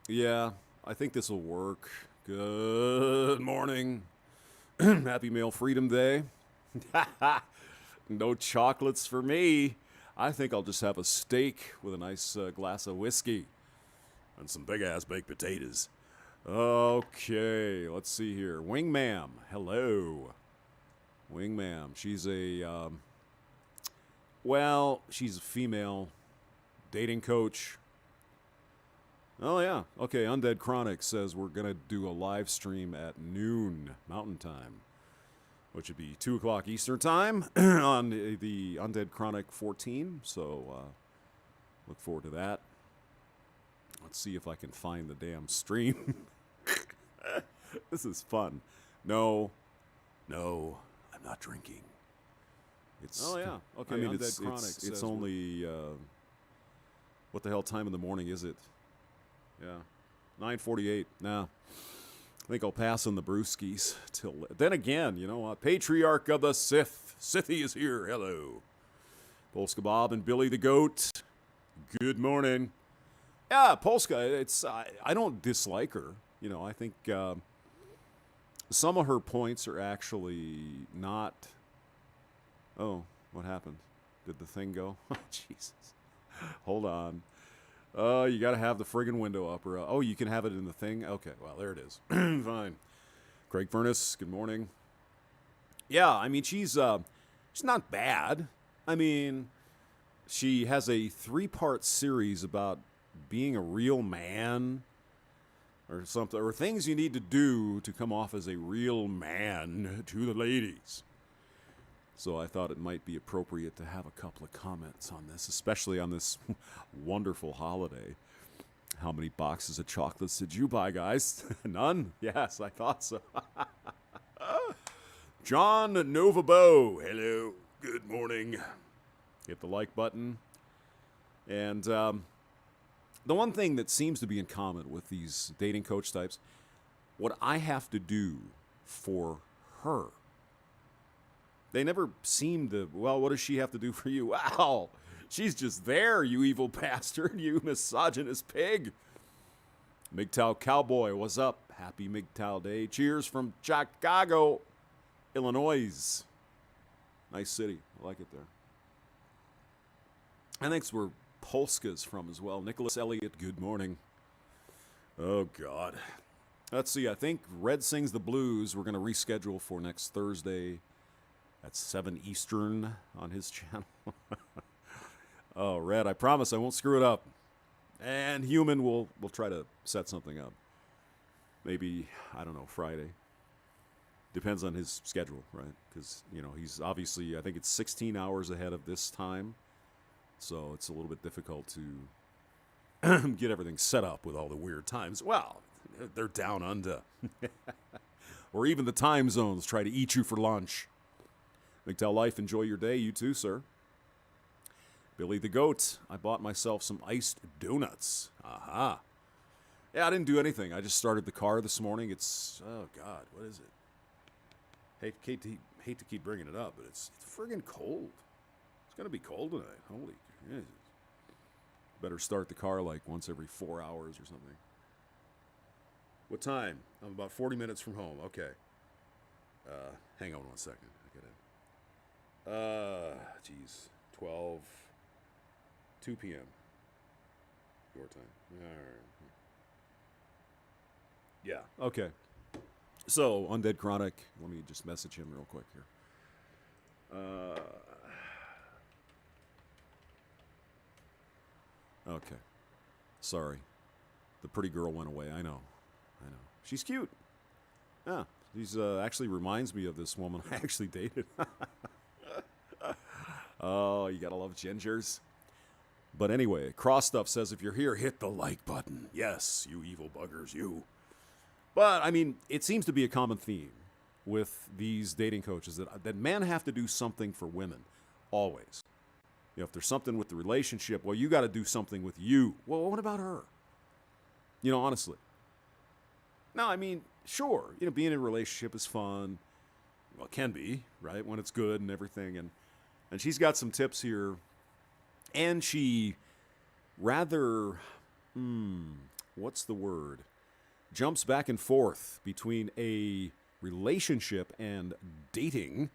Yeah, I think this will work. Good morning. Happy Male Freedom Day. No chocolates for me. I think I'll just have a steak with a nice glass of whiskey and some big ass baked potatoes. Okay, let's see here. Wingmam, hello. Wingmam. She's a female dating coach. Oh, yeah. Okay, Undead Chronic says we're going to do a live stream at noon Mountain Time, which would be 2 o'clock Eastern Time on the Undead Chronic 14. So look forward to that. Let's see if I can find the damn stream. This is fun. No, I'm not drinking. Oh yeah. Okay. I mean, Undead Chronic it's only what the hell time in the morning is it? Yeah, 9:48. Nah, I think I'll pass on the brewskis till then. Again, you know what? Patriarch of the Sith, Sithy is here. Hello, Polska Bob and Billy the Goat. Good morning. Yeah, Polska. I don't dislike her. You know, I think some of her points are actually not. Oh, what happened? Did the thing go? Oh, Jesus. Hold on. You got to have the friggin' window up. Oh, you can have it in the thing? Okay, well, there it is. Fine. Craig Furness, good morning. Yeah, I mean, she's not bad. I mean, she has a 3-part series about being a real man or something, or things you need to do to come off as a real man to the ladies. So I thought it might be appropriate to have a couple of comments on this, especially on this wonderful holiday. How many boxes of chocolates did you buy, guys? None? Yes, I thought so. John Novabo, hello, good morning. Hit the like button. And the one thing that seems to be in common with these dating coach types, what I have to do for her. They never seem to, well, what does she have to do for you? Wow, she's just there, you evil bastard, you misogynist pig. MGTOW Cowboy, what's up? Happy MGTOW Day. Cheers from Chicago, Illinois. Nice city. I like it there. I think it's where Polska's from as well. Nicholas Elliott, good morning. Oh, God. Let's see. I think Red Sings the Blues we're going to reschedule for next Thursday at 7 Eastern on his channel. Oh, Red, I promise I won't screw it up. And Human, we'll try to set something up. Maybe, I don't know, Friday. Depends on his schedule, right? Because, you know, he's obviously, I think it's 16 hours ahead of this time. So it's a little bit difficult to get everything set up with all the weird times. Well, they're down under. Or even the time zones try to eat you for lunch. MGTOW Life, enjoy your day. You too, sir. Billy the Goat, I bought myself some iced donuts. Aha. Yeah, I didn't do anything. I just started the car this morning. It's, oh, God, what is it? Hate to keep bringing it up, but it's friggin' cold. It's going to be cold tonight. Holy Jesus. Better start the car like once every 4 hours or something. What time? I'm about 40 minutes from home. Okay. Hang on 1 second. I gotta. Geez. 2 p.m. Your time. All right. Yeah. Okay. So, Undead Chronic. Let me just message him real quick here. Okay. Sorry. The pretty girl went away. I know. She's cute. Yeah. She's actually reminds me of this woman I actually dated. Oh, you gotta love gingers. But anyway, Cross Stuff says if you're here, hit the like button. Yes, you evil buggers, you. But, I mean, it seems to be a common theme with these dating coaches that men have to do something for women. Always. You know, if there's something with the relationship, well, you got to do something with you. Well, what about her? You know, honestly. No, I mean, sure, you know, being in a relationship is fun. Well, it can be, right, when it's good and everything. And she's got some tips here. And she rather, what's the word? Jumps back and forth between a relationship and dating.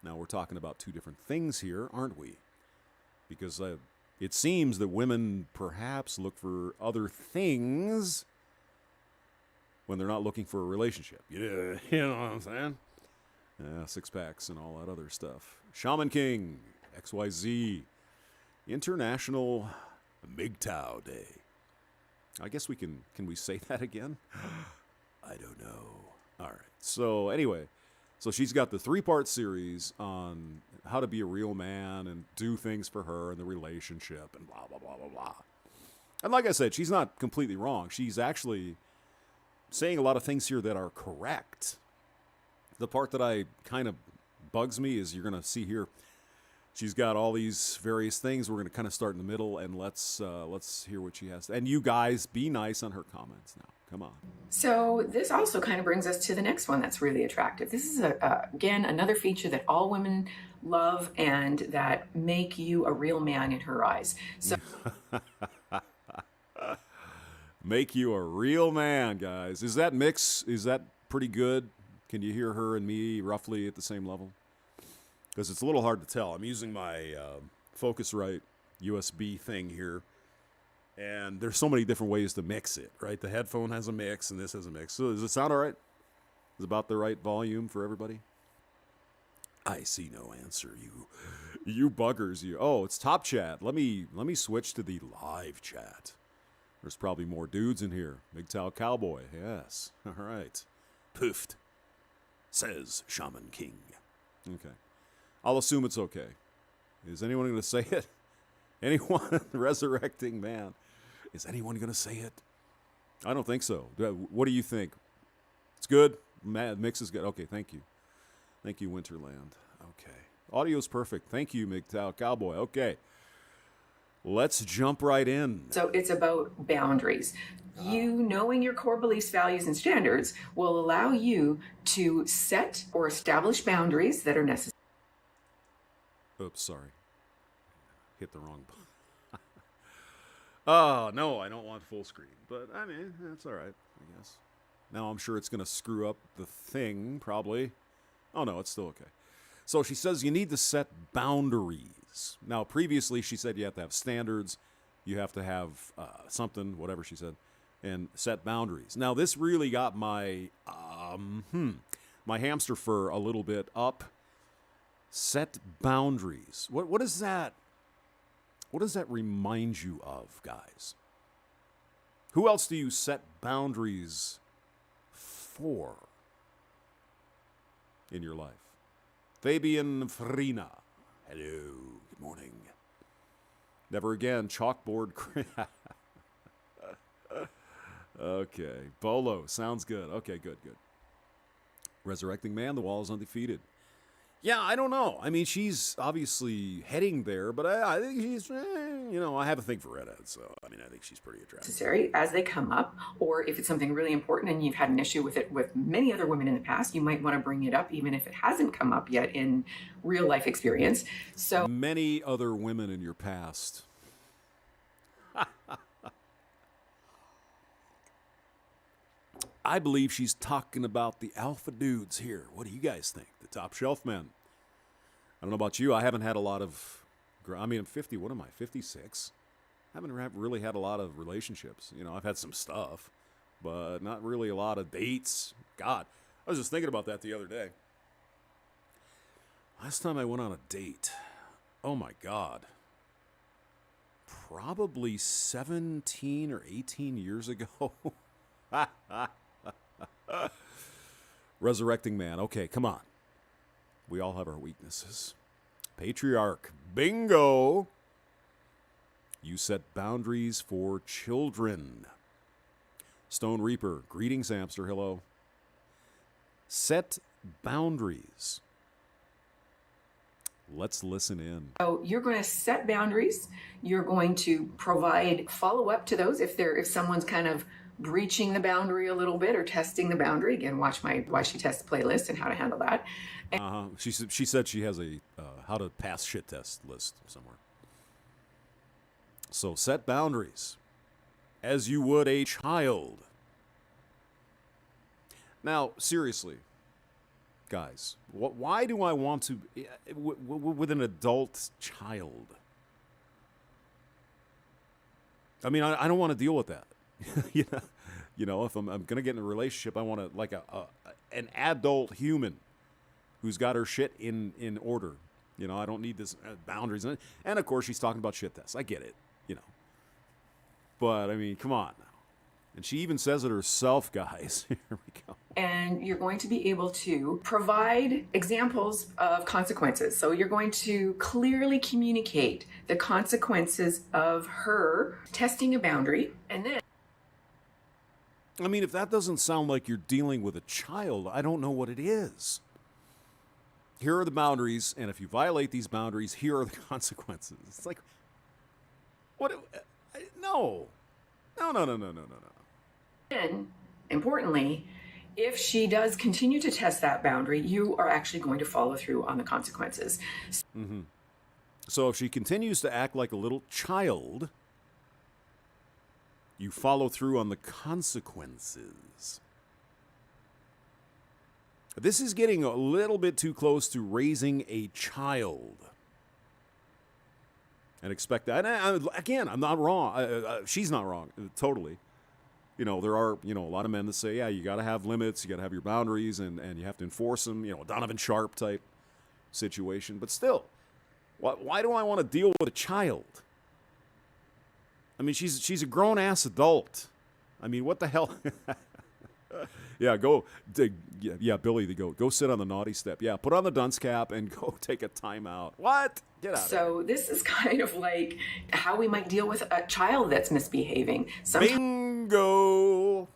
Now, we're talking about two different things here, aren't we? Because it seems that women perhaps look for other things when they're not looking for a relationship. You know what I'm saying? Six packs and all that other stuff. Shaman King, XYZ, International MGTOW Day. I guess can we say that again? I don't know. All right. So anyway, so she's got the 3-part series on how to be a real man and do things for her in the relationship and blah, blah, blah, blah, blah. And like I said, she's not completely wrong. She's actually saying a lot of things here that are correct. The part that I kind of bugs me is you're going to see here, she's got all these various things. We're going to kind of start in the middle, and let's hear what she has. And you guys, be nice on her comments now. Come on. So this also kind of brings us to the next one that's really attractive. This is, again, another feature that all women love and that make you a real man in her eyes. So make you a real man, guys. Is that mix? Is that pretty good? Can you hear her and me roughly at the same level? Because it's a little hard to tell. I'm using my Focusrite USB thing here. And there's so many different ways to mix it, right? The headphone has a mix, and this has a mix. So does it sound all right? Is it about the right volume for everybody? I see no answer. You buggers. You. Oh, it's Top Chat. Let me switch to the live chat. There's probably more dudes in here. MGTOW Cowboy. Yes. All right. Poofed, says Shaman King. Okay. I'll assume it's okay. Is anyone going to say it? Anyone? Resurrecting man. Is anyone going to say it? I don't think so. What do you think? It's good? Mix is good. Okay, thank you. Thank you, Winterland. Okay. Audio's perfect. Thank you, MGTOW Cowboy. Okay. Let's jump right in. So it's about boundaries. You knowing your core beliefs, values, and standards will allow you to set or establish boundaries that are necessary. Oops, sorry. Hit the wrong button. Oh, no, I don't want full screen. But, I mean, that's all right, I guess. Now I'm sure it's going to screw up the thing, probably. Oh, no, it's still okay. So she says you need to set boundaries. Now, previously she said you have to have standards. You have to have something, whatever she said, and set boundaries. Now, this really got my my hamster fur a little bit up. Set boundaries. What is that? What does that remind you of, guys? Who else do you set boundaries for in your life? Fabian Farina. Hello. Good morning. Never again. Chalkboard. Okay. Bolo. Sounds good. Okay, good. Resurrecting man. The wall is undefeated. Yeah, I don't know. I mean, she's obviously heading there, but I think she's, I have a thing for redheads, so, I mean, I think she's pretty attractive. Necessary as they come up, or if it's something really important and you've had an issue with it with many other women in the past, you might want to bring it up, even if it hasn't come up yet in real life experience. So many other women in your past. I believe she's talking about the alpha dudes here. What do you guys think? The top shelf men. I don't know about you. I haven't had a lot of, I'm 50. What am I, 56? I haven't really had a lot of relationships. I've had some stuff, but not really a lot of dates. God, I was just thinking about that the other day. Last time I went on a date, oh my God, probably 17 or 18 years ago. Resurrecting man. Okay, come on. We all have our weaknesses. Patriarch. Bingo. You set boundaries for children. Stone Reaper. Greetings, hamster. Hello. Set boundaries. Let's listen in. So you're going to set boundaries. You're going to provide follow-up to those if someone's kind of breaching the boundary a little bit or testing the boundary. Again, watch my Why She Tests playlist and how to handle that. She said she has a how to pass shit test list somewhere. So set boundaries. as you would a child. Now, seriously, guys, why do I want to with an adult child? I mean, I don't want to deal with that. You know, if I'm going to get in a relationship, I want to like an adult human who's got her shit in order. You know, I don't need this boundaries. And of course, she's talking about shit tests. I get it, you know. But, I mean, come on now. And she even says it herself, guys. Here we go. And you're going to be able to provide examples of consequences. So you're going to clearly communicate the consequences of her testing a boundary. And then, I mean, if that doesn't sound like you're dealing with a child, I don't know what it is. Here are the boundaries, and if you violate these boundaries, here are the consequences. It's like, what? No. No. and importantly, if she does continue to test that boundary, you are actually going to follow through on the consequences. Mm-hmm. So if she continues to act like a little child, you follow through on the consequences. This is getting a little bit too close to raising a child. And expect that. And again, I'm not wrong. She's not wrong, totally. You know, there are, you know, a lot of men that say, yeah, you got to have limits, you got to have your boundaries, and you have to enforce them, you know, Donovan Sharp type situation. But still, why do I want to deal with a child? I mean, she's a grown-ass adult. I mean, what the hell? Yeah, Billy, go sit on the naughty step. Yeah, put on the dunce cap and go take a timeout. What? Get out. So this is kind of like how we might deal with a child that's misbehaving. Bingo.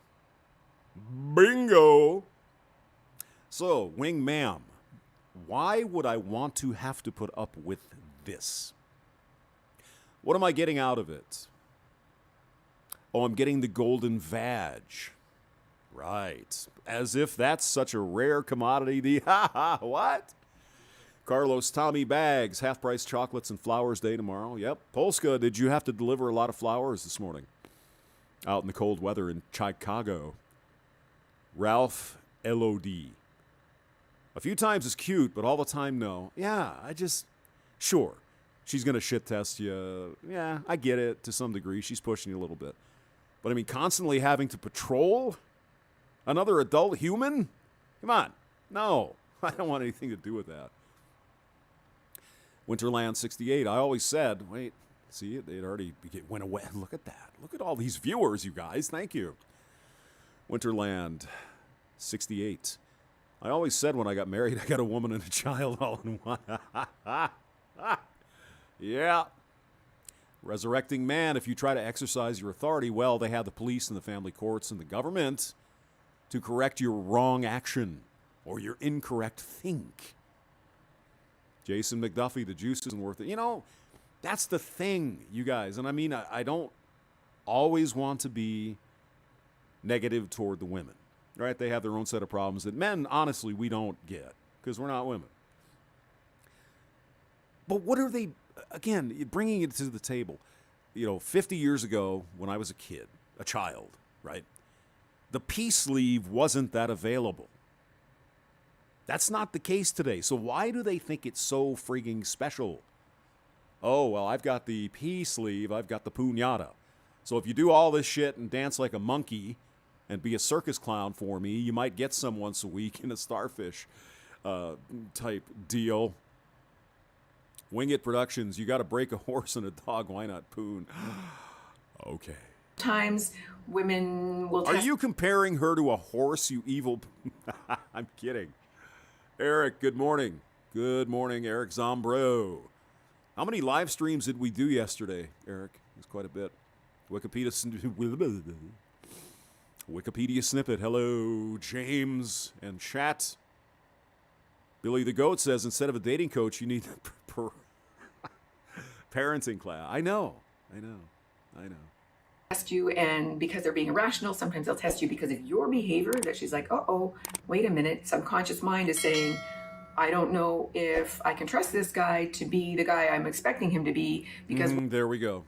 So, Wingmam, why would I want to have to put up with this? What am I getting out of it? Oh, I'm getting the golden vag. Right. As if that's such a rare commodity. What? Carlos, Tommy Bags, half-price chocolates and flowers day tomorrow. Yep. Polska, did you have to deliver a lot of flowers this morning? Out in the cold weather in Chicago. Ralph LOD. A few times is cute, but all the time, no. Yeah, sure. She's going to shit test you. Yeah, I get it to some degree. She's pushing you a little bit. But I mean, constantly having to patrol another adult human? Come on. No, I don't want anything to do with that. Winterland 68, I always said, wait, see, it already went away. Look at that. Look at all these viewers, you guys. Thank you. Winterland 68. I always said when I got married, I got a woman and a child all in one. Yeah. Resurrecting man, if you try to exercise your authority, well, they have the police and the family courts and the government to correct your wrong action or your incorrect think. Jason McDuffie, the juice isn't worth it. You know, that's the thing, you guys. And I mean, I don't always want to be negative toward the women, right? They have their own set of problems that men, honestly, we don't get because we're not women. But what are they, again, bringing it to the table? You know, 50 years ago when I was a child, right? The peace sleeve wasn't that available. That's not the case today. So why do they think it's so frigging special? Oh, well, I've got the peace sleeve, I've got the puñada. So if you do all this shit and dance like a monkey and be a circus clown for me, you might get some once a week in a starfish type deal. Wing It Productions, you got to break a horse and a dog. Why not poon? Okay. Times women will Are you comparing her to a horse, you evil? I'm kidding. Eric, good morning. Good morning, Eric Zombro. How many live streams did we do yesterday, Eric? It was quite a bit. Wikipedia snippet. Hello, James and chat. Billy the Goat says instead of a dating coach, you need a parenting class. I know. Test you, and because they're being irrational, sometimes they'll test you because of your behavior, that she's like, uh-oh, wait a minute. Subconscious mind is saying, I don't know if I can trust this guy to be the guy I'm expecting him to be because... There we go.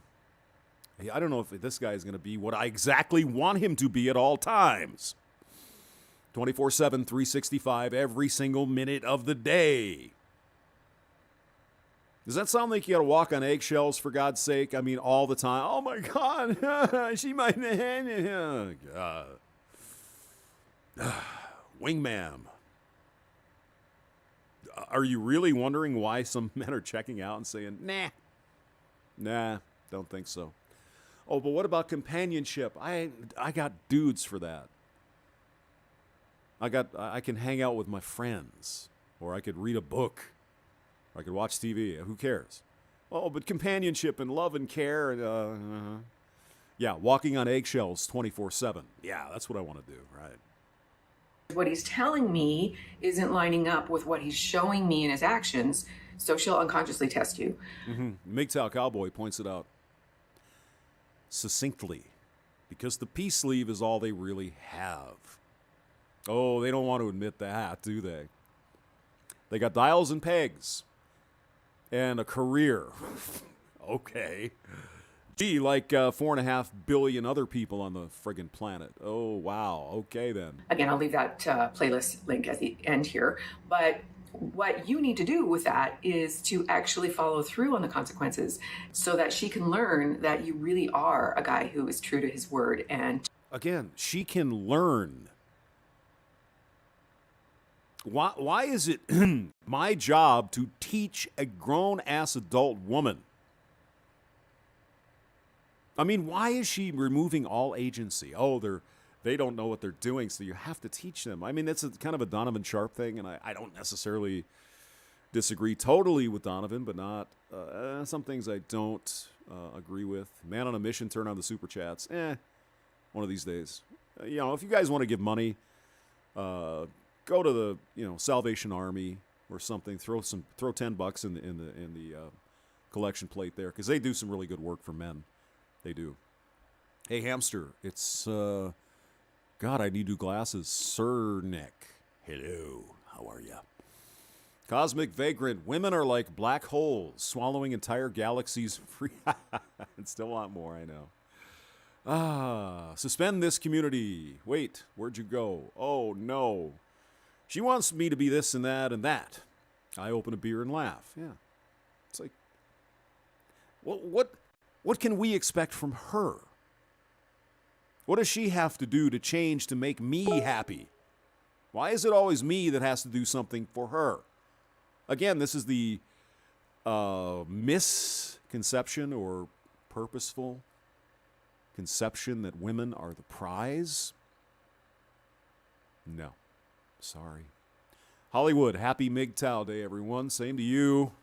I don't know if this guy is going to be what I exactly want him to be at all times. 24/7, 365, every single minute of the day. Does that sound like you got to walk on eggshells, for God's sake? I mean, all the time. Oh, my God. She might... God. Wingmam. Are you really wondering why some men are checking out and saying, nah, don't think so. Oh, but what about companionship? I got dudes for that. I can hang out with my friends, or I could read a book, or I could watch TV. Who cares? Oh, but companionship and love and care, and yeah, walking on eggshells 24/7. Yeah, that's what I want to do, right? What he's telling me isn't lining up with what he's showing me in his actions, so she'll unconsciously test you. MGTOW Cowboy points it out succinctly, because the peace sleeve is all they really have. Oh, they don't want to admit that, do they? They got dials and pegs and a career. Okay. Gee, like 4.5 billion other people on the friggin' planet. Oh, wow. Okay, then. Again, I'll leave that playlist link at the end here. But what you need to do with that is to actually follow through on the consequences so that she can learn that you really are a guy who is true to his word. And again, she can learn. Why is it my job to teach a grown-ass adult woman? I mean, why is she removing all agency? Oh, they don't know what they're doing, so you have to teach them. I mean, that's kind of a Donovan Sharp thing, and I don't necessarily disagree totally with Donovan, but not some things I don't agree with. Man on a mission, turn on the super chats. One of these days. If you guys want to give money, go to the Salvation Army or something. Throw $10 in the collection plate there, because they do some really good work for men. They do. Hey, Hamster, it's, God, I need new glasses. Sir Nick. Hello, how are ya? Cosmic Vagrant, women are like black holes, swallowing entire galaxies free. And still want more, I know. Suspend this community. Wait, where'd you go? Oh, no. She wants me to be this and that and that. I open a beer and laugh. Yeah. It's like, what can we expect from her? What does she have to do to change to make me happy? Why is it always me that has to do something for her? Again, this is the misconception or purposeful conception that women are the prize. No. Sorry. Hollywood, happy MGTOW Day, everyone. Same to you.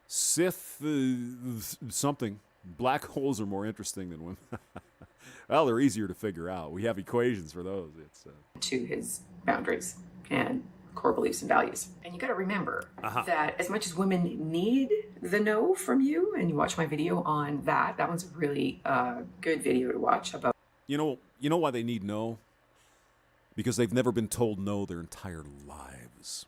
Sith something. Black holes are more interesting than women. Well, they're easier to figure out. We have equations for those. It's to his boundaries and core beliefs and values. And you got to remember that as much as women need the no from you, and you watch my video on that one's a really good video to watch about. You know why they need no? Because they've never been told no their entire lives.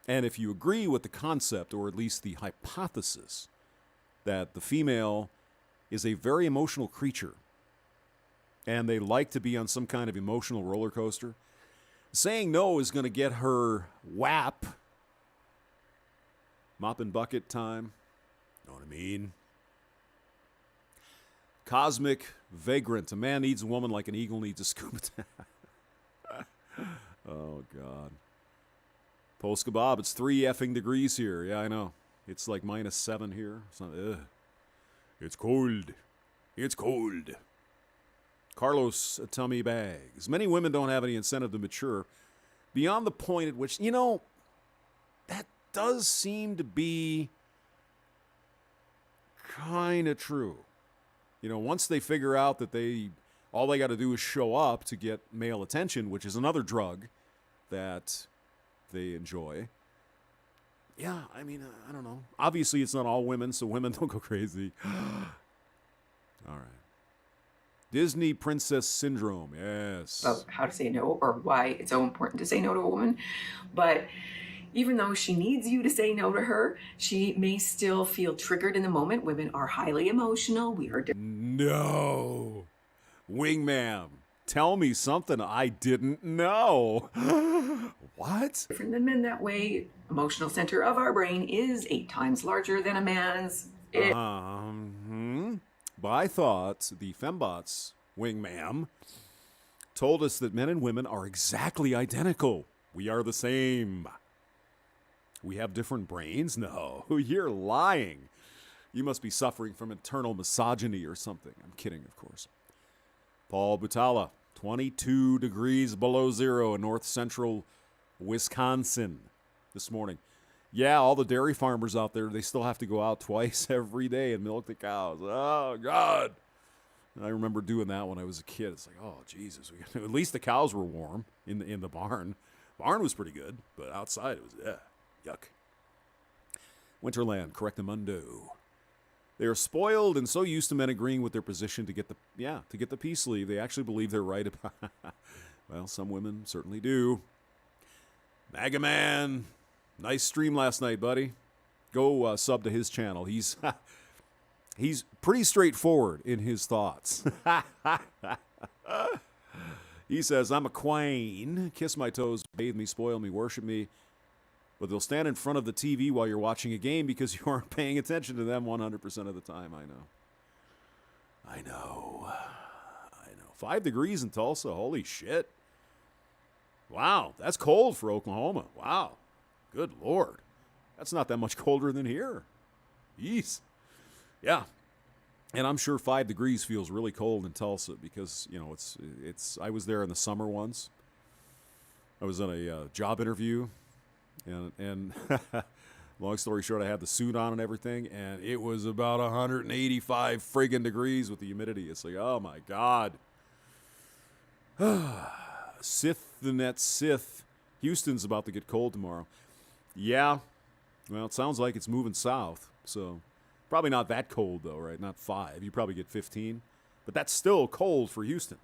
And if you agree with the concept, or at least the hypothesis, that the female is a very emotional creature, and they like to be on some kind of emotional roller coaster, saying no is going to get her WAP, mop and bucket time, know what I mean? Cosmic Vagrant, a man needs a woman like an eagle needs a scuba tank. Oh, God. Polska Bob, it's 3 effing degrees here. Yeah, I know. It's like -7 here. It's cold. It's cold. Carlos Tummy Bags. Many women don't have any incentive to mature beyond the point at which, that does seem to be kind of true. Once they figure out that all they got to do is show up to get male attention, which is another drug that they enjoy. Yeah, I mean, I don't know. Obviously, it's not all women, so women don't go crazy. All right. Disney Princess Syndrome, yes. About how to say no, or why it's so important to say no to a woman. But, even though she needs you to say no to her, she may still feel triggered in the moment. Women are highly emotional. We are No. Wingmam, tell me something I didn't know. What? different than men that way. Emotional center of our brain is 8 times larger than a man's. But I thought the fembots, Wingmam, told us that men and women are exactly identical. We are the same. We have different brains? No, you're lying. You must be suffering from internal misogyny or something. I'm kidding, of course. Paul Butala, 22 degrees below zero in north central Wisconsin this morning. Yeah, all the dairy farmers out there, they still have to go out twice every day and milk the cows. Oh, God. I remember doing that when I was a kid. It's like, oh, Jesus. At least the cows were warm in the barn. Barn was pretty good, but outside it was, yuck. Winterland, correctamundo. They are spoiled and so used to men agreeing with their position to get the peace leave. They actually believe they're right about well, some women certainly do. MAGA Man, nice stream last night, buddy. Go sub to his channel. He's pretty straightforward in his thoughts. He says, I'm a queen. Kiss my toes, bathe me, spoil me, worship me. But they'll stand in front of the TV while you're watching a game because you aren't paying attention to them 100% of the time. I know. 5 degrees in Tulsa. Holy shit. Wow, that's cold for Oklahoma. Wow. Good Lord. That's not that much colder than here. Jeez. Yeah. And I'm sure 5 degrees feels really cold in Tulsa because, it's I was there in the summer once. I was on a job interview. And long story short, I had the suit on and everything, and it was about 185 friggin' degrees with the humidity. It's like, oh my God. Sith the net Sith. Houston's about to get cold tomorrow. Yeah. Well, it sounds like it's moving south, so probably not that cold though, right? Not 5. You probably get 15, but that's still cold for Houston.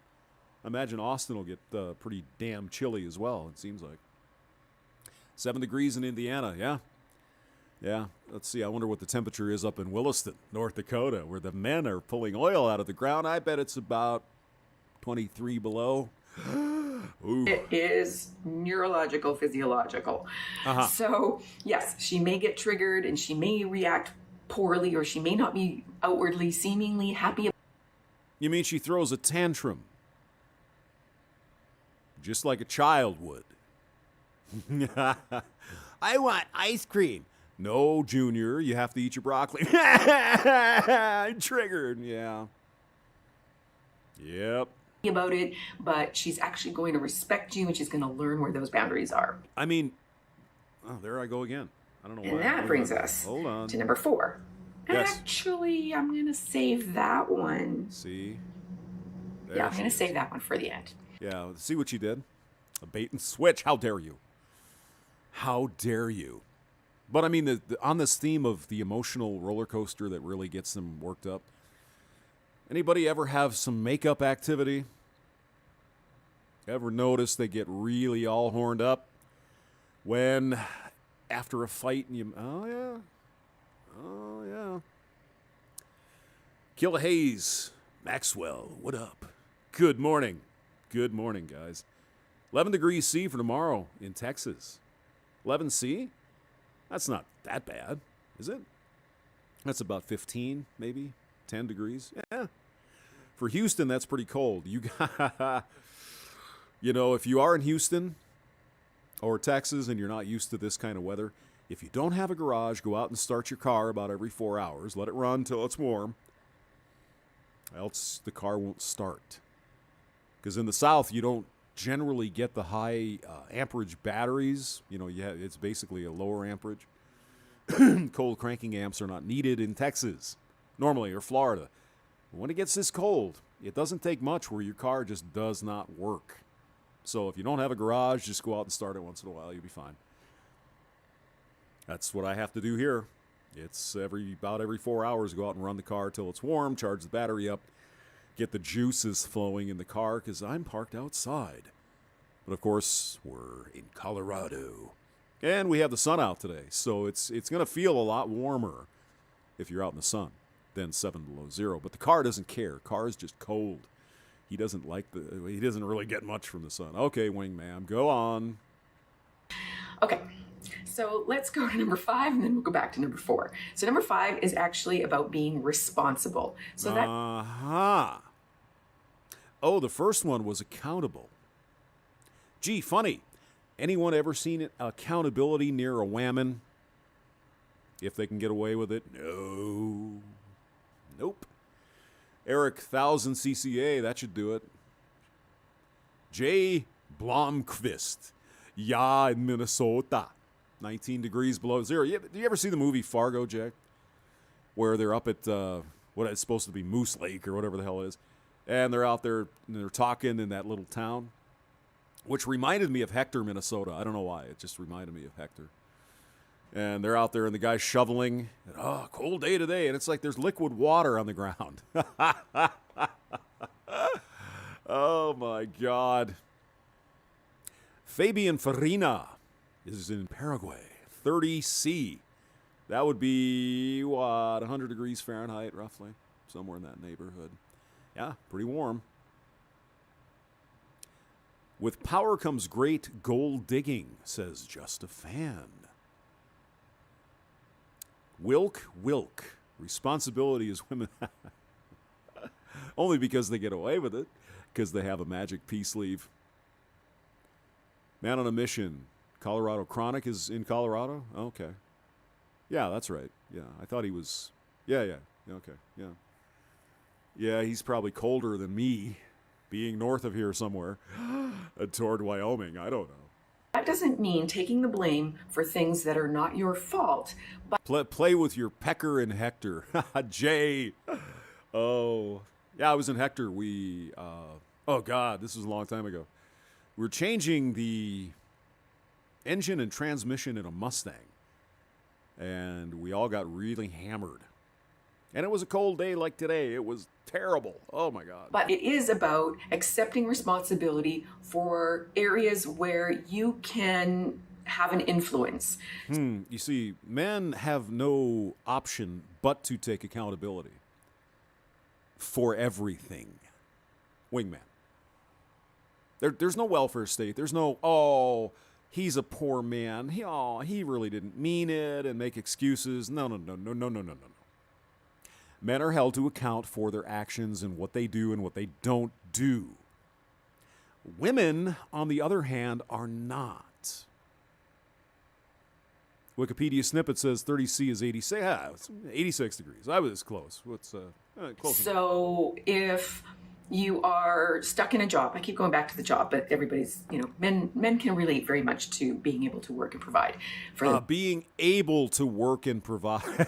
I imagine Austin will get pretty damn chilly as well, it seems like. 7 degrees in Indiana, yeah. Yeah, let's see. I wonder what the temperature is up in Williston, North Dakota, where the men are pulling oil out of the ground. I bet it's about 23 below. Ooh. It is neurological, physiological. Uh-huh. So, yes, she may get triggered and she may react poorly, or she may not be outwardly seemingly happy. You mean she throws a tantrum? Just like a child would. I want ice cream. No, Junior, you have to eat your broccoli. I'm triggered, yeah. Yep. About it, but she's actually going to respect you and she's going to learn where those boundaries are. I mean, oh, there I go again. I don't know why. And that brings us to number 4. Yes. Actually, I'm going to save that one. See? Yeah, I'm going to save that one for the end. Yeah, see what you did? A bait and switch. How dare you? How dare you? But I mean, on this theme of the emotional roller coaster that really gets them worked up, anybody ever have some makeup activity? Ever notice they get really all horned up when after a fight and you, oh yeah. Killa Hayes, Maxwell, what up? Good morning, guys. 11 degrees C for tomorrow in Texas. 11 C? That's not that bad, is it? That's about 15, maybe 10 degrees. Yeah. For Houston, that's pretty cold. You got, if you are in Houston or Texas and you're not used to this kind of weather, if you don't have a garage, go out and start your car about every 4 hours. Let it run till it's warm. Else the car won't start. Because in the South, you don't generally get the high amperage batteries. It's basically a lower amperage. Cold cranking amps are not needed in Texas, normally, or Florida. When it gets this cold, it doesn't take much where your car just does not work. So if you don't have a garage, just go out and start it once in a while. You'll be fine. That's what I have to do here. It's about every 4 hours, go out and run the car till it's warm, charge the battery up, get the juices flowing in the car because I'm parked outside. But of course, we're in Colorado. And we have the sun out today, so it's going to feel a lot warmer if you're out in the sun than 7 below zero. But the car doesn't care. Car is just cold. He doesn't really get much from the sun. Okay, Wingmam, go on. Okay, so let's go to number 5, and then we'll go back to number 4. So number 5 is actually about being responsible. So that Oh, the first one was accountable. Gee, funny. Anyone ever seen accountability near a whammon? If they can get away with it? No. Nope. Eric 1000 CCA, that should do it. Jay Blomqvist. Yeah, in Minnesota. 19 degrees below zero. Do you ever see the movie Fargo, Jack? Where they're up at what is supposed to be Moose Lake or whatever the hell it is. And they're out there and they're talking in that little town, which reminded me of Hector, Minnesota. I don't know why. It just reminded me of Hector. And they're out there and the guy's shoveling. And, oh, cold day today. And it's like there's liquid water on the ground. Oh, my God. Fabian Farina is in Paraguay. 30C. That would be, 100 degrees Fahrenheit, roughly. Somewhere in that neighborhood. Yeah, pretty warm. With power comes great gold digging, says Just a Fan. Wilk. Responsibility is women. Only because they get away with it, because they have a magic peace sleeve. Man on a Mission. Colorado Chronic is in Colorado? Okay. Yeah, that's right. Yeah, I thought he was. Yeah. Okay, yeah. Yeah, he's probably colder than me, being north of here somewhere, toward Wyoming. I don't know. That doesn't mean taking the blame for things that are not your fault. But Play with your pecker and Hector. Jay. Oh. Yeah, I was in Hector. Oh, God, this was a long time ago. We were changing the engine and transmission in a Mustang. And we all got really hammered. And it was a cold day like today. It was terrible. Oh, my God. But it is about accepting responsibility for areas where you can have an influence. You see, men have no option but to take accountability for everything. Wingman. There's no welfare state. There's no, he's a poor man. He really didn't mean it and make excuses. No. Men are held to account for their actions and what they do and what they don't do. Women, on the other hand, are not. Wikipedia snippet says 30C is 86. It's 86 degrees. I was close. What's close? So if you are stuck in a job, I keep going back to the job, but everybody's, men can relate very much to being able to work and provide. Being able to work and provide.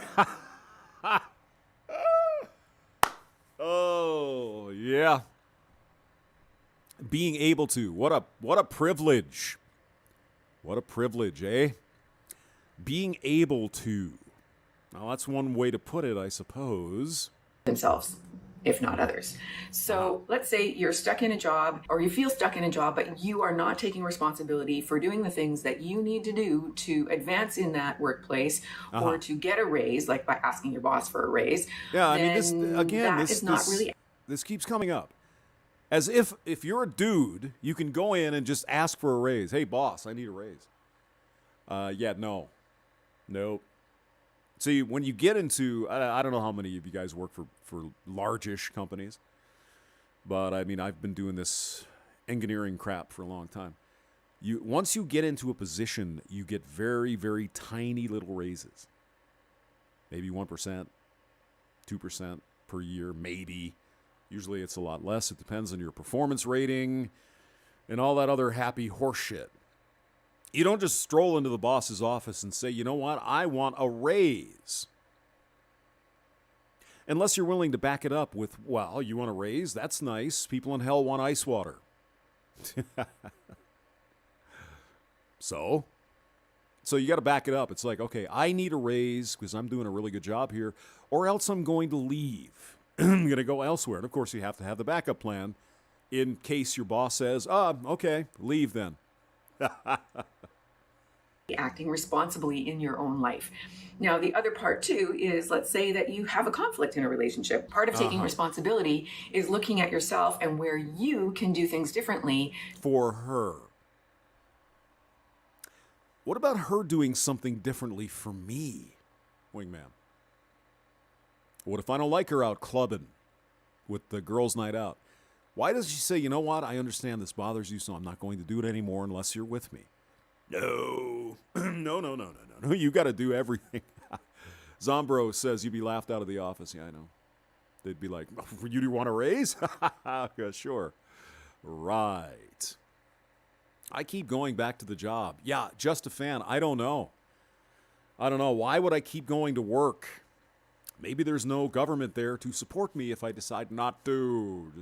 Oh, yeah. Being able to. What a privilege. What a privilege, eh? Being able to. Now, that's one way to put it, I suppose. Themselves, if not others. So let's say you're stuck in a job, or you feel stuck in a job, but you are not taking responsibility for doing the things that you need to do to advance in that workplace or to get a raise, like by asking your boss for a raise. Yeah, I mean, this keeps coming up. As if you're a dude, you can go in and just ask for a raise. Hey, boss, I need a raise. No. Nope. See, when you get into, I don't know how many of you guys work for large-ish companies, but I mean, I've been doing this engineering crap for a long time. Once you get into a position, you get very, very tiny little raises. Maybe 1%, 2% per year, maybe. Usually it's a lot less. It depends on your performance rating and all that other happy horse shit. You don't just stroll into the boss's office and say, you know what, I want a raise. Unless you're willing to back it up with, well, you want a raise? That's nice. People in hell want ice water. So you got to back it up. It's like, okay, I need a raise because I'm doing a really good job here, or else I'm going to leave. I'm going to go elsewhere. And, of course, you have to have the backup plan in case your boss says, okay, leave then. acting responsibly in your own life. Now, the other part too is, let's say that you have a conflict in a relationship. Part of taking responsibility is looking at yourself and where you can do things differently. For her. What about her doing something differently for me, Wingmam? What if I don't like her out clubbing with the girls' night out? Why does she say, you know what, I understand this bothers you, so I'm not going to do it anymore unless you're with me? No. No. You got to do everything. Zombro says you'd be laughed out of the office. Yeah, I know. They'd be like, oh, you do want a raise? Yeah, sure. Right. I keep going back to the job. Yeah, just a fan. I don't know. Why would I keep going to work? Maybe there's no government there to support me if I decide not to.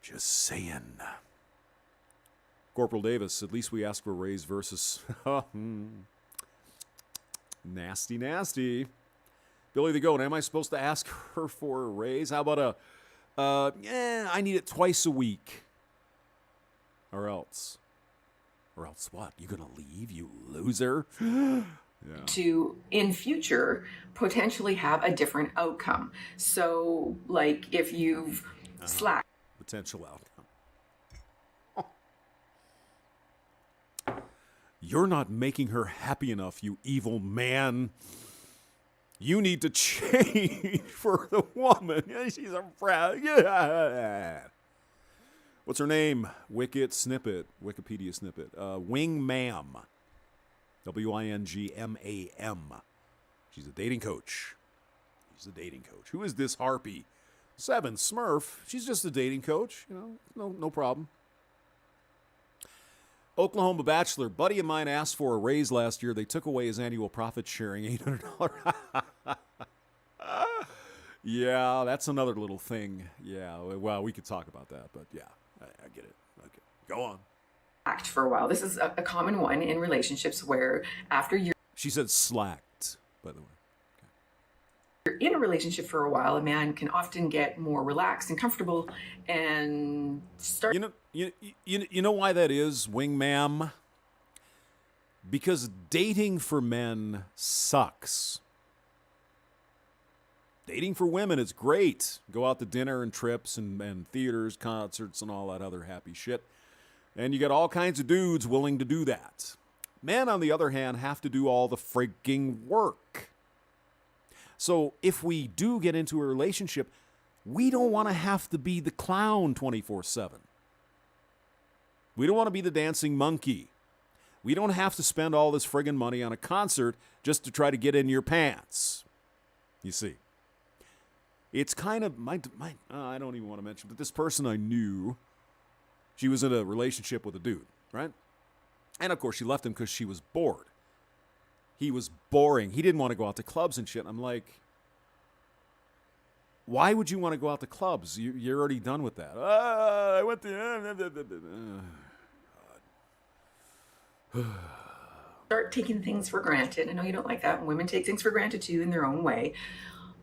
Just saying. Corporal Davis, at least we ask for a raise versus nasty. Billy the Goat, am I supposed to ask her for a raise? How about I need it twice a week. Or else what? You gonna leave, you loser? Yeah. To, in future, potentially have a different outcome. So, like, if you've slacked. Potential outcome. You're not making her happy enough, you evil man. You need to change for the woman. She's a proud. Yeah. What's her name? Wikipedia snippet. Wingmam. Wingmam. She's a dating coach. Who is this harpy? Seven Smurf. She's just a dating coach. No problem. Oklahoma Bachelor. Buddy of mine asked for a raise last year. They took away his annual profit sharing, $800. Yeah, that's another little thing. Yeah, well, we could talk about that, but yeah, I get it. Okay, go on. Slacked for a while. This is a common one in relationships where after you're. She said slacked, by the way. You're in a relationship for a while, a man can often get more relaxed and comfortable and start. You know why that is, Wingmam? Because dating for men sucks. Dating for women is great. Go out to dinner and trips and theaters, concerts, and all that other happy shit. And you get all kinds of dudes willing to do that. Men, on the other hand, have to do all the freaking work. So if we do get into a relationship, we don't want to have to be the clown 24/7. We don't want to be the dancing monkey. We don't have to spend all this friggin' money on a concert just to try to get in your pants. You see. It's kind of, I don't even want to mention, but this person I knew, she was in a relationship with a dude, right? And of course she left him because she was bored. He was boring. He didn't want to go out to clubs and shit. I'm like, why would you want to go out to clubs? You're already done with that. I went to... Start taking things for granted. I know you don't like that. Women take things for granted too in their own way.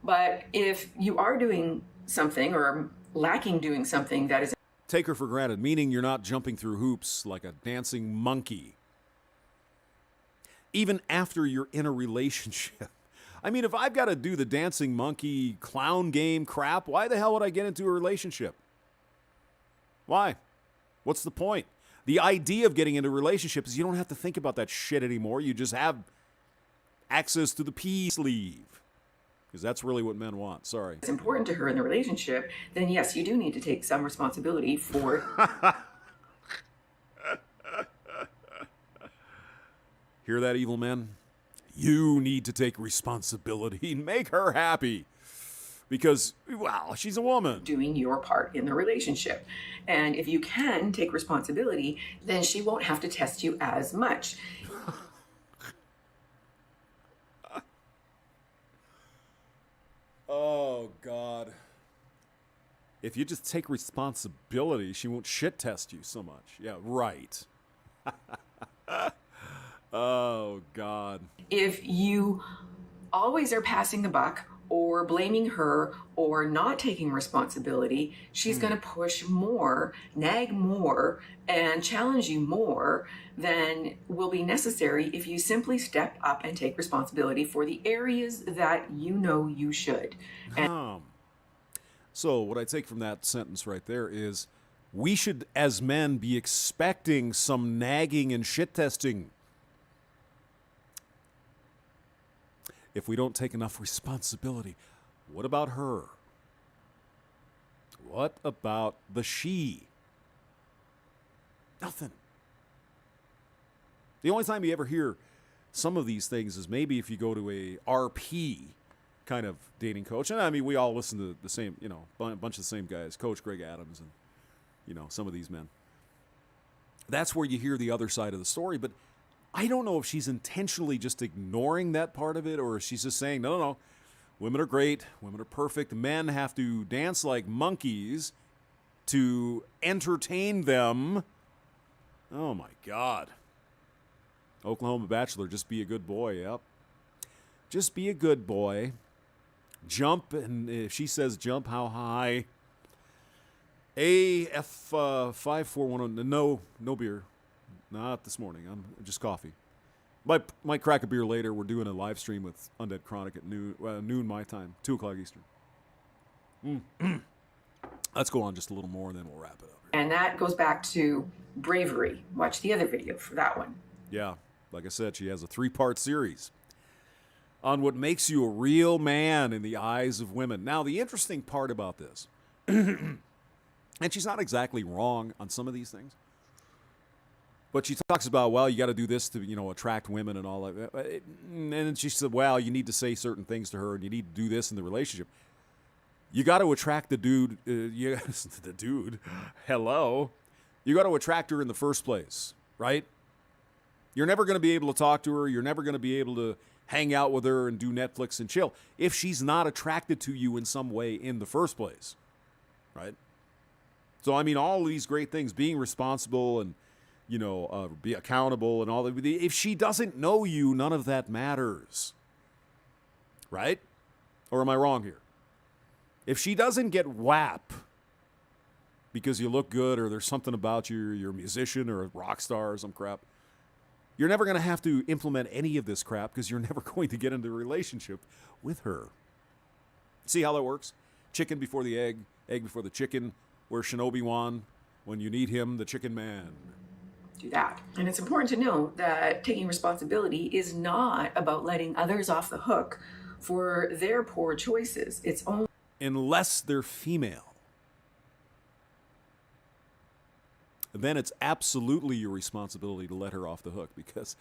But if you are doing something or lacking doing something that is... Take her for granted, meaning you're not jumping through hoops like a dancing monkey. Even after you're in a relationship. I mean, if I've got to do the dancing monkey clown game crap, why the hell would I get into a relationship? Why? What's the point? The idea of getting into a relationship is you don't have to think about that shit anymore. You just have access to the pea sleeve. Because that's really what men want. Sorry. It's important to her in the relationship, then yes, you do need to take some responsibility for... Hear that, evil men? You need to take responsibility and make her happy. Because, well, she's a woman. Doing your part in the relationship. And if you can take responsibility, then she won't have to test you as much. Oh, God. If you just take responsibility, she won't shit test you so much. Yeah, right. Oh, God. If you always are passing the buck or blaming her or not taking responsibility, she's going to push more, nag more, and challenge you more than will be necessary if you simply step up and take responsibility for the areas that you know you should. So what I take from that sentence right there is we should, as men, be expecting some nagging and shit testing if we don't take enough responsibility. What about her? What about the she? Nothing. The only time you ever hear some of these things is maybe if you go to a RP kind of dating coach. And I mean, we all listen to the same, a bunch of the same guys, Coach Greg Adams and, some of these men. That's where you hear the other side of the story. But I don't know if she's intentionally just ignoring that part of it or if she's just saying, no. Women are great. Women are perfect. Men have to dance like monkeys to entertain them. Oh, my God. Oklahoma Bachelor, just be a good boy. Yep. Just be a good boy. Jump, and if she says jump, how high? AF5410. No beer. Not this morning. I'm just coffee. Might crack a beer later. We're doing a live stream with Undead Chronic at noon my time, 2 o'clock Eastern. Let's go on just a little more, and then we'll wrap it up. And that goes back to bravery. Watch the other video for that one. Yeah, like I said, she has a 3-part series on what makes you a real man in the eyes of women. Now, the interesting part about this, and she's not exactly wrong on some of these things, but she talks about, well, you got to do this to, attract women and all that. And then she said, well, you need to say certain things to her and you need to do this in the relationship. You got to attract the dude. The dude. Hello. You got to attract her in the first place, right? You're never going to be able to talk to her. You're never going to be able to hang out with her and do Netflix and chill if she's not attracted to you in some way in the first place, right? So, I mean, all of these great things, being responsible and, be accountable and all that. If she doesn't know you, none of that matters, right? Or am I wrong here? If she doesn't get WAP because you look good or there's something about you, you're a musician or a rock star or some crap, you're never going to have to implement any of this crap because you're never going to get into a relationship with her. See how that works? Chicken before the egg before the chicken. Where's Shinobi-wan? When you need him, the chicken man. Do that. And it's important to know that taking responsibility is not about letting others off the hook for their poor choices. It's only unless they're female. Then it's absolutely your responsibility to let her off the hook because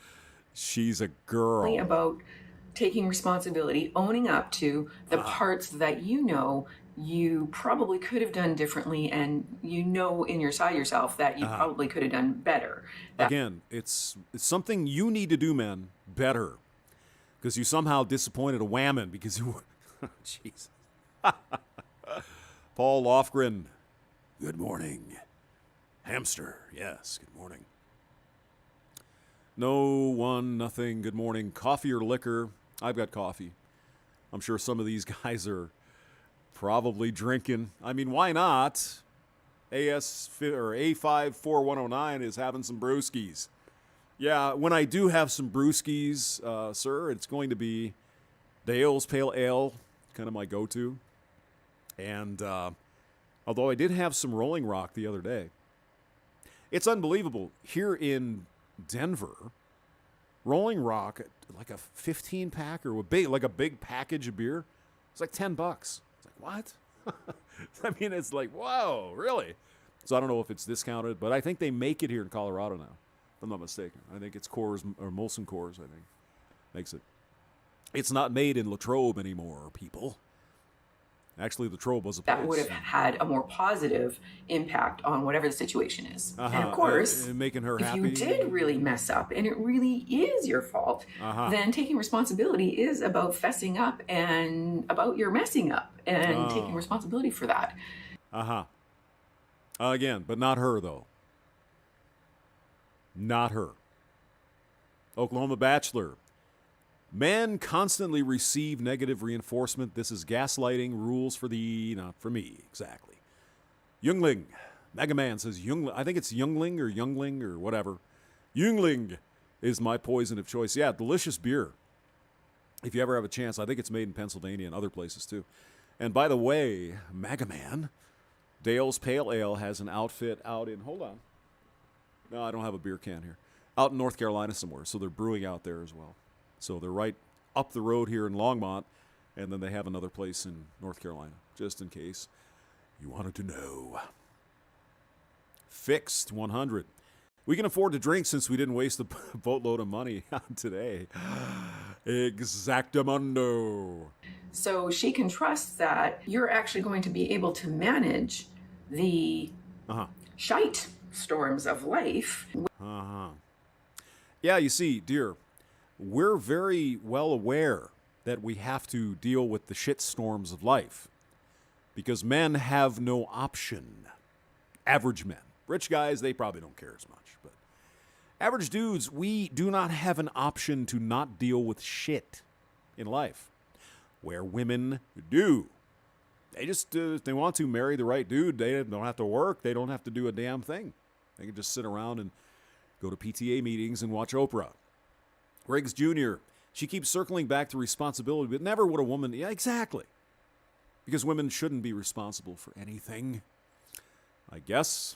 she's a girl. About taking responsibility, owning up to the parts that you probably could have done differently and inside yourself that you probably could have done better. Again, it's something you need to do, men, better. Because you somehow disappointed a whammon because you were... Jeez. Paul Lofgren, good morning. Hamster, yes, good morning. No one, nothing, good morning. Coffee or liquor? I've got coffee. I'm sure some of these guys are probably drinking. I mean, why not? A54109 is having some brewskis. Yeah, when I do have some brewskis, sir, it's going to be Dale's Pale Ale, kind of my go-to. And although I did have some Rolling Rock the other day, it's unbelievable. Here in Denver, Rolling Rock, like a 15-pack or a big package of beer, it's like $10. It's like, what? I mean, it's like, whoa, really? So I don't know if it's discounted, but I think they make it here in Colorado now, if I'm not mistaken. I think it's Coors or Molson Coors, I think, makes it. It's not made in Latrobe anymore, people. Actually, Latrobe was a place. That would have had a more positive impact on whatever the situation is. And of course, making her if happy. you did really mess up and it really is your fault, then taking responsibility is about fessing up and about your messing up and taking responsibility for that. Again, but not her, though. Not her. Oklahoma Bachelor. Men constantly receive negative reinforcement. This is gaslighting. Rules for the, not for me, exactly. Youngling. Mega Man says Youngling. I think it's Youngling or whatever. Youngling is my poison of choice. Yeah, delicious beer. If you ever have a chance, I think it's made in Pennsylvania and other places too. And by the way, Mega Man, Dale's Pale Ale has an outfit out in, hold on. No, I don't have a beer can here. Out in North Carolina somewhere, so they're brewing out there as well. So they're right up the road here in Longmont, and then they have another place in North Carolina, just in case you wanted to know. Fixed 100. We can afford to drink since we didn't waste a boatload of money on today. Exactamundo. So she can trust that you're actually going to be able to manage the shite storms of life. Yeah, you see, dear, we're very well aware that we have to deal with the shit storms of life because men have no option. Average men. Rich guys, they probably don't care as much. But average dudes, we do not have an option to not deal with shit in life, where women do. They just, if they want to marry the right dude, they don't have to work. They don't have to do a damn thing. They can just sit around and go to PTA meetings and watch Oprah. Riggs Jr., she keeps circling back to responsibility, but never would a woman. Yeah, exactly. Because women shouldn't be responsible for anything. I guess.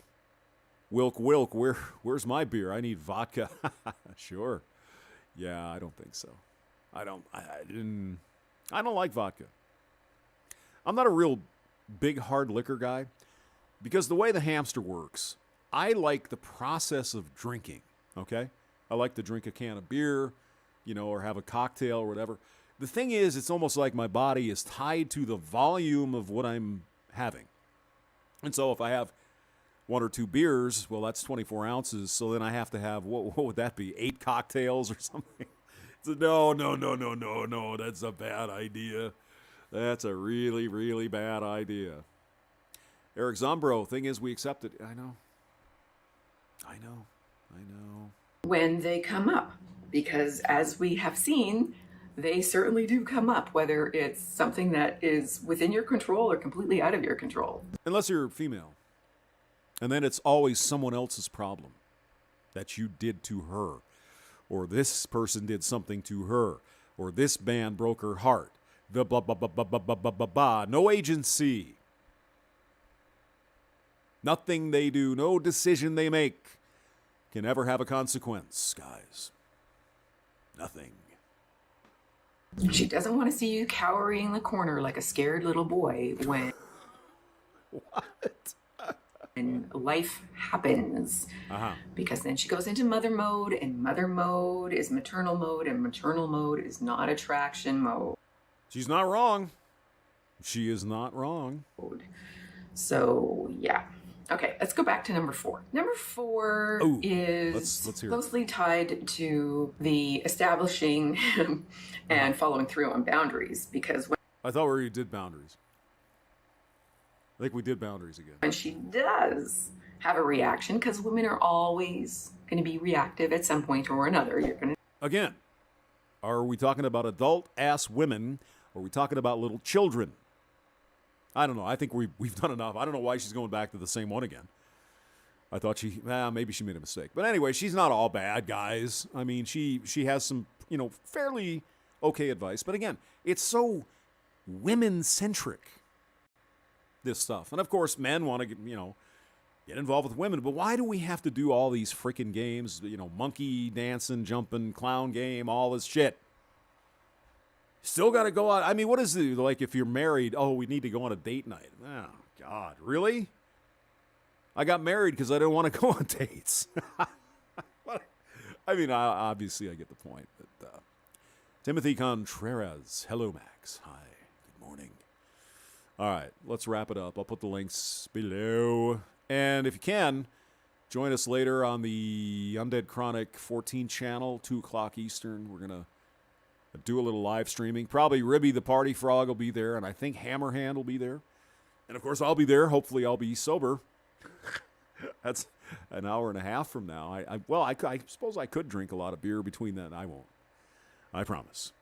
Wilk, where's my beer? I need vodka. Sure. Yeah, I don't think so. I don't like vodka. I'm not a real big hard liquor guy because the way the hamster works, I like the process of drinking, okay? I like to drink a can of beer, or have a cocktail or whatever. The thing is, it's almost like my body is tied to the volume of what I'm having. And so if I have 1 or 2 beers, well, that's 24 ounces. So then I have to have, what would that be, 8 cocktails or something? No. That's a bad idea. That's a really, really bad idea. Eric Zombro, thing is, we accept it. I know. When they come up, because as we have seen, they certainly do come up, whether it's something that is within your control or completely out of your control. Unless you're female. And then it's always someone else's problem that you did to her, or this person did something to her, or this band broke her heart. The blah, blah, blah, blah, blah, blah, blah, blah, blah. No agency. Nothing they do, no decision they make can ever have a consequence, guys. Nothing. She doesn't want to see you cowering in the corner like a scared little boy when What? when life happens. Because then she goes into mother mode, and mother mode is maternal mode, and maternal mode is not attraction mode. She's not wrong. She is not wrong. So, yeah. Okay, let's go back to number 4. Number 4 is let's hear closely tied to the establishing and following through on boundaries, because I thought we already did boundaries. I think we did boundaries again. when she does have a reaction, because women are always going to be reactive at some point or another, you're going to Again, are we talking about adult-ass women, or are we talking about little children? I don't know. I think we've done enough. I don't know why she's going back to the same one again. I thought maybe she made a mistake. But anyway, she's not all bad, guys. I mean, she has some, fairly okay advice. But again, it's so women-centric, this stuff. And of course, men want to get involved with women. But why do we have to do all these freaking games? Monkey dancing, jumping, clown game, all this shit. Still got to go out. I mean, what is it like if you're married? Oh, we need to go on a date night. Oh, God, really? I got married because I didn't want to go on dates. I mean, obviously I get the point. But Timothy Contreras. Hello, Max. Hi. Good morning. All right, let's wrap it up. I'll put the links below. And if you can, join us later on the Undead Chronic 14 channel, 2 o'clock Eastern. We're going to do a little live streaming. Probably Ribby the Party Frog will be there, and I think Hammerhand will be there. And, of course, I'll be there. Hopefully I'll be sober. That's an hour and a half from now. I suppose I could drink a lot of beer between then. I won't. I promise.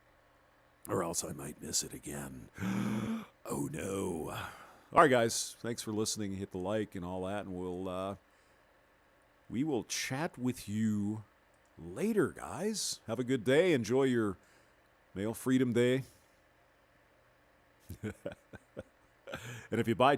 or else I might miss it again. Oh no. All right, guys. Thanks for listening. Hit the like and all that, and we will chat with you later, guys. Have a good day. Enjoy your Male Freedom Day. And if you buy